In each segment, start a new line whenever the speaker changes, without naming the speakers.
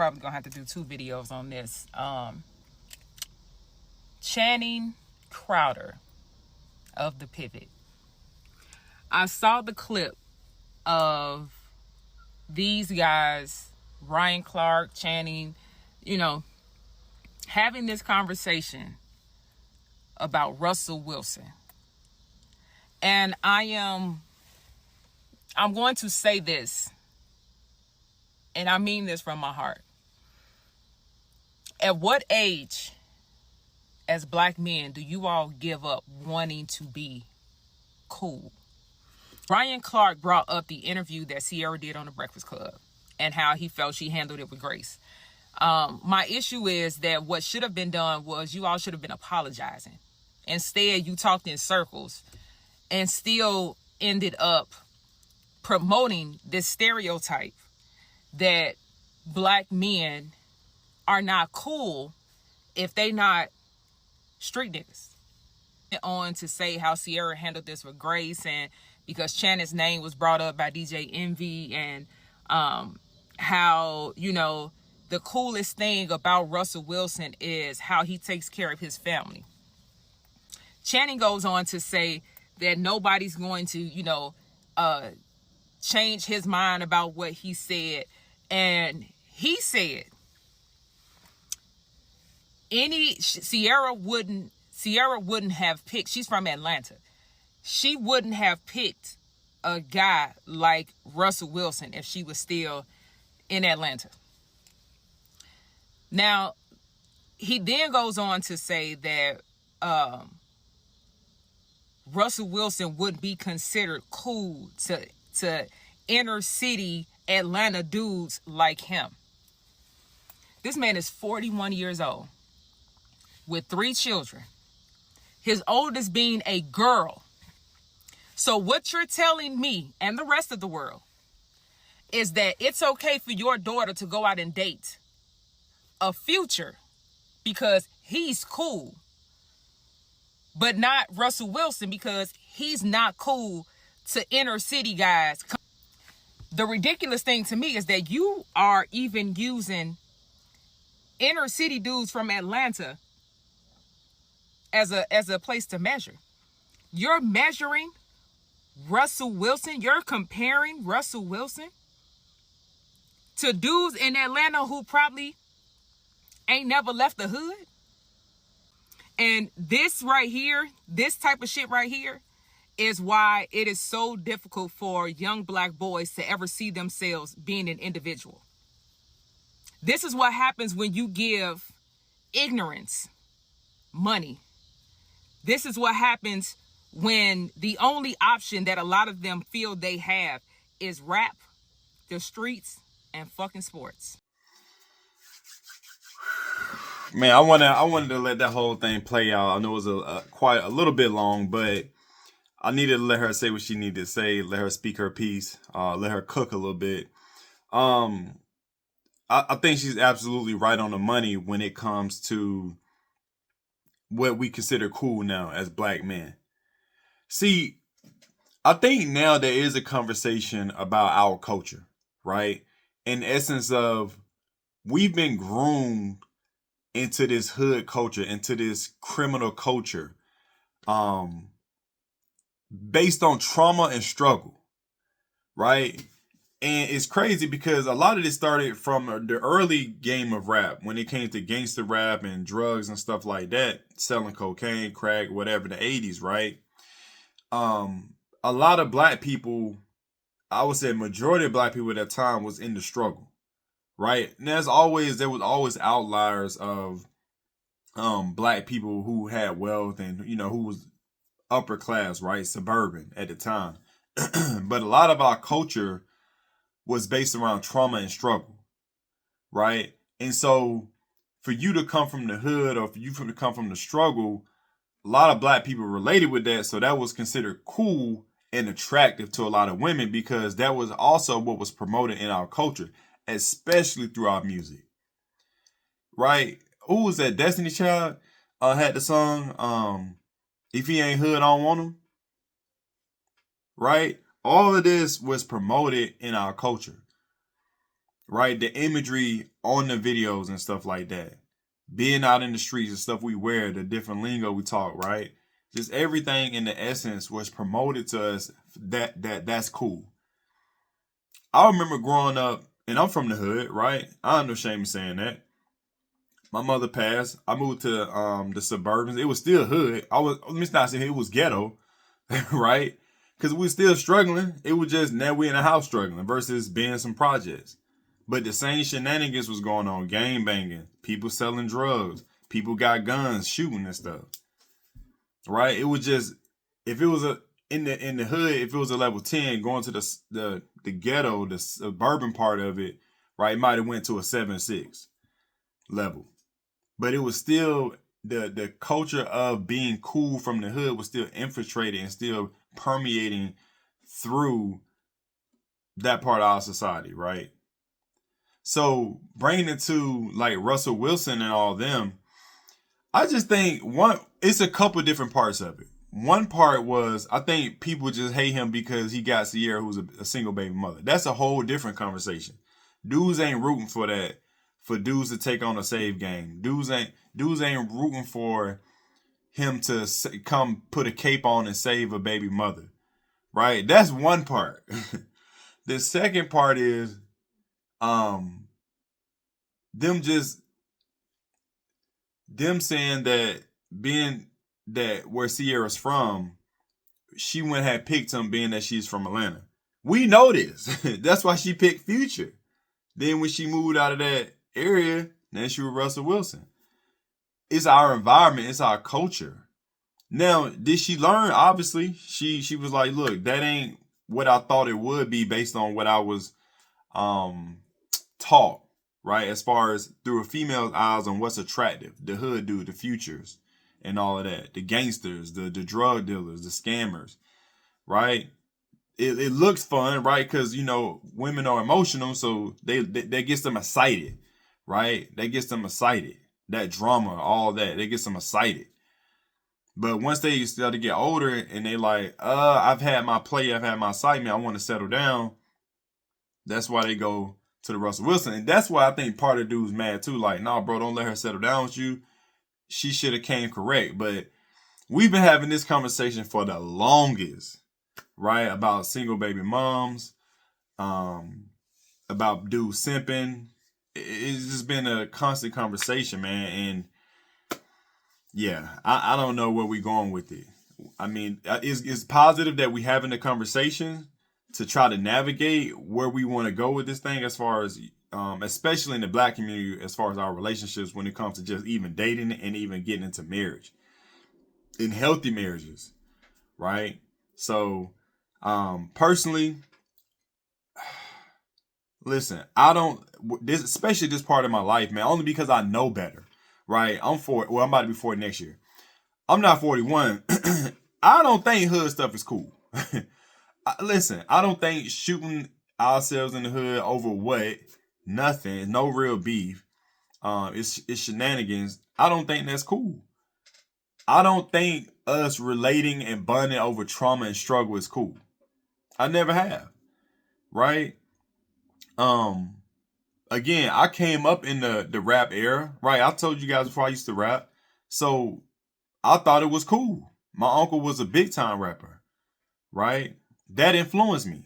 probably gonna have to do 2 videos on this. Channing Crowder of The Pivot. I saw the clip of these guys, Ryan Clark, Channing, having this conversation about Russell Wilson. And I'm going to say this, and I mean this from my heart. At what age, as black men, do you all give up wanting to be cool? Ryan Clark brought up the interview that Ciara did on The Breakfast Club and how he felt she handled it with grace. My issue is that what should have been done was you all should have been apologizing. Instead, you talked in circles and still ended up promoting this stereotype that black men are not cool if they not street niggas. On to say how Ciara handled this with grace, and because Channing's name was brought up by DJ Envy, and how, the coolest thing about Russell Wilson is how he takes care of his family. Channing goes on to say that nobody's going to, change his mind about what he said. And he said, Ciara wouldn't have picked, she's from Atlanta. She wouldn't have picked a guy like Russell Wilson if she was still in Atlanta. Now, he then goes on to say that Russell Wilson would be considered cool to inner city Atlanta dudes like him. This man is 41 years old with 3 children. His oldest being a girl. So what you're telling me and the rest of the world is that it's okay for your daughter to go out and date a Future because he's cool, but not Russell Wilson because he's not cool to inner city guys. The ridiculous thing to me is that you are even using inner city dudes from Atlanta as a place to measure. You're measuring Russell Wilson. You're comparing Russell Wilson to dudes in Atlanta who probably ain't never left the hood. And this right here, this type of shit right here, is why it is so difficult for young black boys to ever see themselves being an individual. This is what happens when you give ignorance money. This is what happens when the only option that a lot of them feel they have is rap, the streets, and fucking sports.
Man, I wanted to let that whole thing play out. I know it was quite a little bit long, but I needed to let her say what she needed to say, let her speak her piece, let her cook a little bit. I think she's absolutely right on the money when it comes to what we consider cool now as black men. See, I think now there is a conversation about our culture, right? In essence of, we've been groomed into this hood culture, into this criminal culture, based on trauma and struggle, right? And it's crazy because a lot of this started from the early game of rap, when it came to gangster rap and drugs and stuff like that, selling cocaine, crack, whatever, the 80s, right? A lot of black people, I would say majority of black people at that time was in the struggle, right? And there was always outliers of black people who had wealth and, who was upper class, right? Suburban at the time. But a lot of our culture was based around trauma and struggle, right? And so for you to come from the hood, or for you to come from the struggle, a lot of black people related with that. So that was considered cool and attractive to a lot of women, because that was also what was promoted in our culture, especially through our music, right? Who was that? Destiny Child had the song, If He Ain't Hood, I Don't Want Him, right? All of this was promoted in our culture, right? The imagery on the videos and stuff like that. Being out in the streets, the stuff we wear, the different lingo we talk, right? Just everything in the essence was promoted to us that's cool. I remember growing up, and I'm from the hood, right? I have no shame in saying that. My mother passed. I moved to the suburbans. It was still hood. Let me not say it was ghetto, right? Because we were still struggling. It was just now we in a house struggling versus being some projects. But the same shenanigans was going on. Gang banging, people selling drugs, people got guns, shooting and stuff. Right? It was just, if it was in the hood, if it was a level 10, going to the ghetto, the suburban part of it, right, it might have went to a 7-6 level. But it was still the culture of being cool from the hood was still infiltrated and still permeating through that part of our society, right? So bringing it to like Russell Wilson and all them, I just think it's a couple different parts of it. One part was, I think people just hate him because he got Ciara, who's a single baby mother. That's a whole different conversation. Dudes ain't rooting for that, for dudes to take on a save game. Dudes ain't rooting for him to come put a cape on and save a baby mother, right? That's one part. The second part is, them saying that where Ciara's from, she wouldn't have picked him being that she's from Atlanta. We know this. That's why she picked Future. Then when she moved out of that area, then she was Russell Wilson. It's our environment. It's our culture. Now, did she learn? Obviously, she was like, look, that ain't what I thought it would be based on what I was taught, right? As far as through a female's eyes on what's attractive, the hood dude, the futures, and all of that, the gangsters, the drug dealers, the scammers, right? It looks fun, right? Because women are emotional, so they gets them excited, right? They gets them excited. That drama, all that, they gets them excited. But once they start to get older and they like, I've had my play, I've had my excitement, I want to settle down. That's why they go to the Russell Wilson. And that's why I think part of the dude's mad too. Like, nah, bro, don't let her settle down with you. She should have came correct. But we've been having this conversation for the longest, right? About single baby moms, about dudes simping. It's just been a constant conversation, man. And yeah, I don't know where we're going with it. I mean, it's positive that we having the conversation to try to navigate where we want to go with this thing, as far as especially in the Black community, as far as our relationships when it comes to just even dating and even getting into marriage, in healthy marriages, right? So personally, listen, especially this part of my life, man, only because I know better, right? I'm about to be 40 next year. I'm not 41. I don't think hood stuff is cool. Listen, I don't think shooting ourselves in the hood over what? Nothing. No real beef. It's shenanigans. I don't think that's cool. I don't think us relating and bonding over trauma and struggle is cool. I never have. Right? Again, I came up in the rap era, right? I told you guys before I used to rap. So I thought it was cool. My uncle was a big time rapper, right? That influenced me.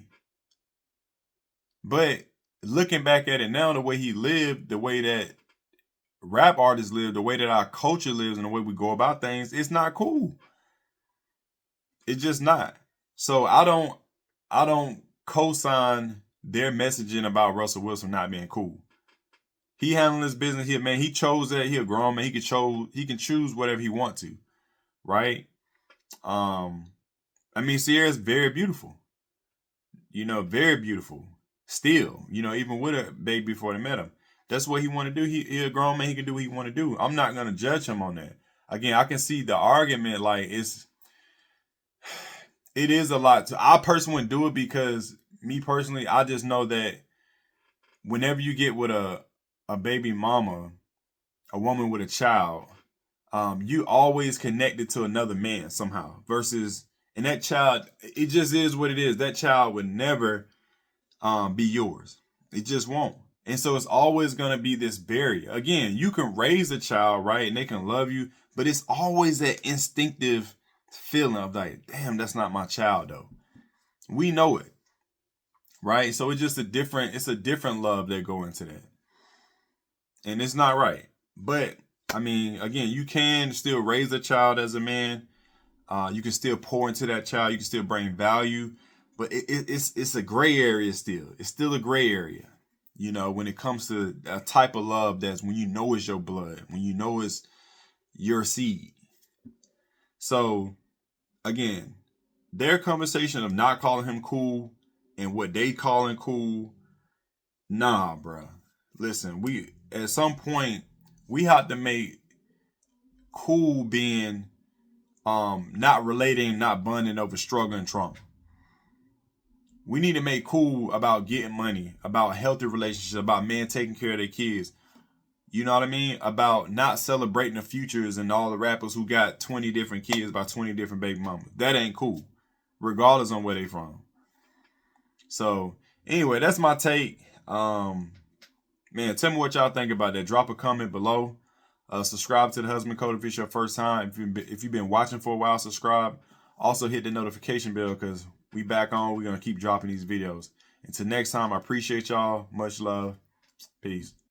But looking back at it now, the way he lived, the way that rap artists live, the way that our culture lives, and the way we go about things, it's not cool. It's just not. So I don't co-sign their messaging about Russell Wilson not being cool. He handling his business here, man. He chose that. He a grown man. He can choose whatever he want to, right? I mean, Ciara's very beautiful. Very beautiful. Still, even with a baby before they met him. That's what he want to do. He a grown man. He can do what he want to do. I'm not going to judge him on that. Again, I can see the argument. Like, it is a lot. I personally wouldn't do it because me personally, I just know that whenever you get with a baby mama, a woman with a child, you always connected to another man somehow versus, and that child, it just is what it is. That child would never be yours. It just won't. And so it's always going to be this barrier. Again, you can raise a child, right? And they can love you, but it's always that instinctive feeling of like, damn, that's not my child though. We know it, right? So it's just a different love that go into that. And it's not right. But I mean, again, you can still raise a child as a man. You can still pour into that child. You can still bring value, but it's a gray area still. It's still a gray area, you know, when it comes to a type of love that's when you know it's your blood, when you know it's your seed. So again, their conversation of not calling him cool and what they calling cool, nah, bruh. Listen, we at some point we have to make cool being not relating, not bonding over struggle and trauma. We need to make cool about getting money, about healthy relationships, about men taking care of their kids. You know what I mean? About not celebrating the futures and all the rappers who got 20 different kids by 20 different baby mamas. That ain't cool, regardless on where they from. So anyway, that's my take. Man, tell me what y'all think about that. Drop a comment below. Subscribe to the Husband Code if it's your first time. If you've been watching for a while, subscribe. Also hit the notification bell because we back on. We're going to keep dropping these videos. Until next time, I appreciate y'all. Much love. Peace.